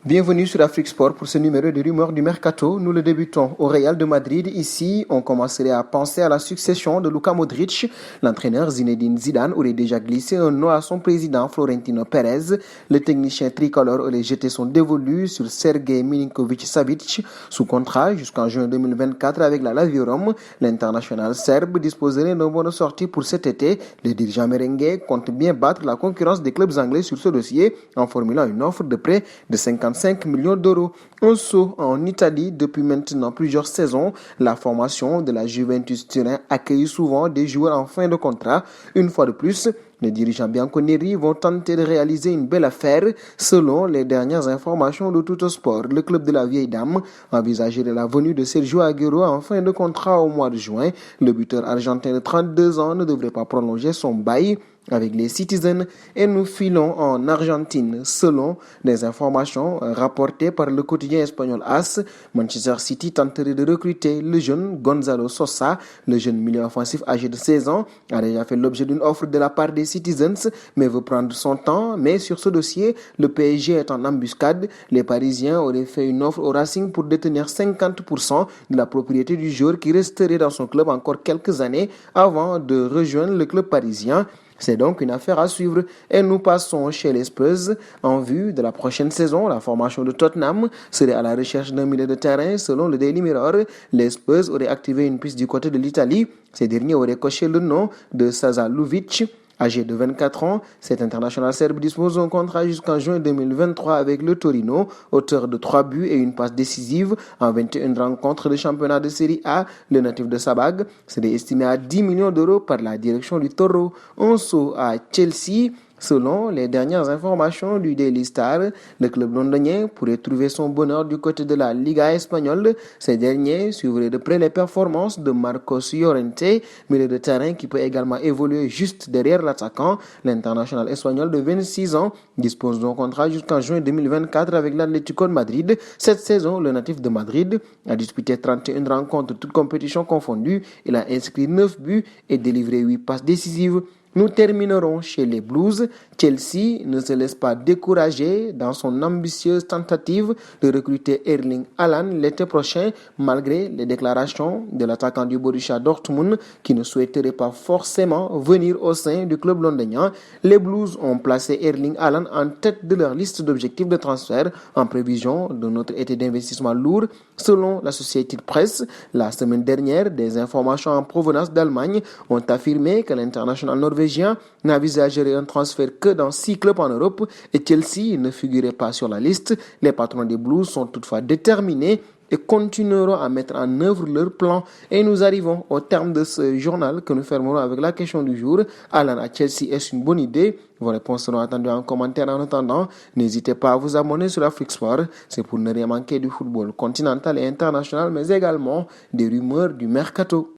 Bienvenue sur Afrique Sport pour ce numéro de rumeurs du Mercato. Nous le débutons au Real de Madrid. Ici, on commencerait à penser à la succession de Luka Modric. L'entraîneur Zinedine Zidane aurait déjà glissé un nom à son président Florentino Pérez. Le technicien tricolore aurait jeté son dévolu sur Sergej Milinkovic-Savic sous contrat jusqu'en juin 2024 avec la Lazio Rome. L'international serbe disposerait d'un bonne sortie pour cet été. Le dirigeant merengue compte bien battre la concurrence des clubs anglais sur ce dossier en formulant une offre de prêt de 55 millions d'euros. Un saut en Italie depuis maintenant plusieurs saisons. La formation de la Juventus Turin accueille souvent des joueurs en fin de contrat. Une fois de plus, les dirigeants bianconeri vont tenter de réaliser une belle affaire. Selon les dernières informations de Tuttosport, le club de la vieille dame envisagerait la venue de Sergio Aguero en fin de contrat au mois de juin. Le buteur argentin de 32 ans ne devrait pas prolonger son bail avec les Citizens et nous filons en Argentine. Selon des informations rapportées par le quotidien espagnol AS, Manchester City tenterait de recruter le jeune Gonzalo Sosa. Le jeune milieu offensif âgé de 16 ans a déjà fait l'objet d'une offre de la part des Citizens mais veut prendre son temps. Mais sur ce dossier, le PSG est en embuscade. Les Parisiens auraient fait une offre au Racing pour détenir 50% de la propriété du joueur qui resterait dans son club encore quelques années avant de rejoindre le club parisien. C'est donc une affaire à suivre et nous passons chez les Spurs. En vue de la prochaine saison, la formation de Tottenham serait à la recherche d'un milieu de terrain. Selon le Daily Mirror, les Spurs auraient activé une piste du côté de l'Italie. Ces derniers auraient coché le nom de Sasa Luvic. Âgé de 24 ans, cet international serbe dispose d'un contrat jusqu'en juin 2023 avec le Torino, auteur de 3 buts et une passe décisive en 21 rencontres de championnat de Série A. Le natif de Sabag serait estimé à 10 millions d'euros par la direction du Toro. On saut à Chelsea. Selon les dernières informations du Daily Star, le club londonien pourrait trouver son bonheur du côté de la Liga espagnole. Ces derniers suivraient de près les performances de Marcos Llorente, milieu de terrain qui peut également évoluer juste derrière l'attaquant. L'international espagnol de 26 ans dispose d'un contrat jusqu'en juin 2024 avec l'Atlético de Madrid. Cette saison, le natif de Madrid a disputé 31 rencontres, toutes compétitions confondues. Il a inscrit 9 buts et délivré 8 passes décisives. Nous terminerons chez les Blues. Chelsea ne se laisse pas décourager dans son ambitieuse tentative de recruter Erling Haaland l'été prochain, malgré les déclarations de l'attaquant du Borussia Dortmund qui ne souhaiterait pas forcément venir au sein du club londonien. Les Blues ont placé Erling Haaland en tête de leur liste d'objectifs de transfert en prévision de notre été d'investissement lourd. Selon l'Associated Press, la semaine dernière, des informations en provenance d'Allemagne ont affirmé que l'international norvégien n'envisagerait un transfert que dans 6 clubs en Europe et Chelsea ne figurait pas sur la liste. Les patrons des Blues sont toutefois déterminés et continueront à mettre en œuvre leur plan. Et nous arrivons au terme de ce journal que nous fermerons avec la question du jour. Haaland à Chelsea, est-ce une bonne idée? Vos réponses seront attendues en commentaire. En attendant, n'hésitez pas à vous abonner sur Afrique Sport. C'est pour ne rien manquer du football continental et international, mais également des rumeurs du Mercato.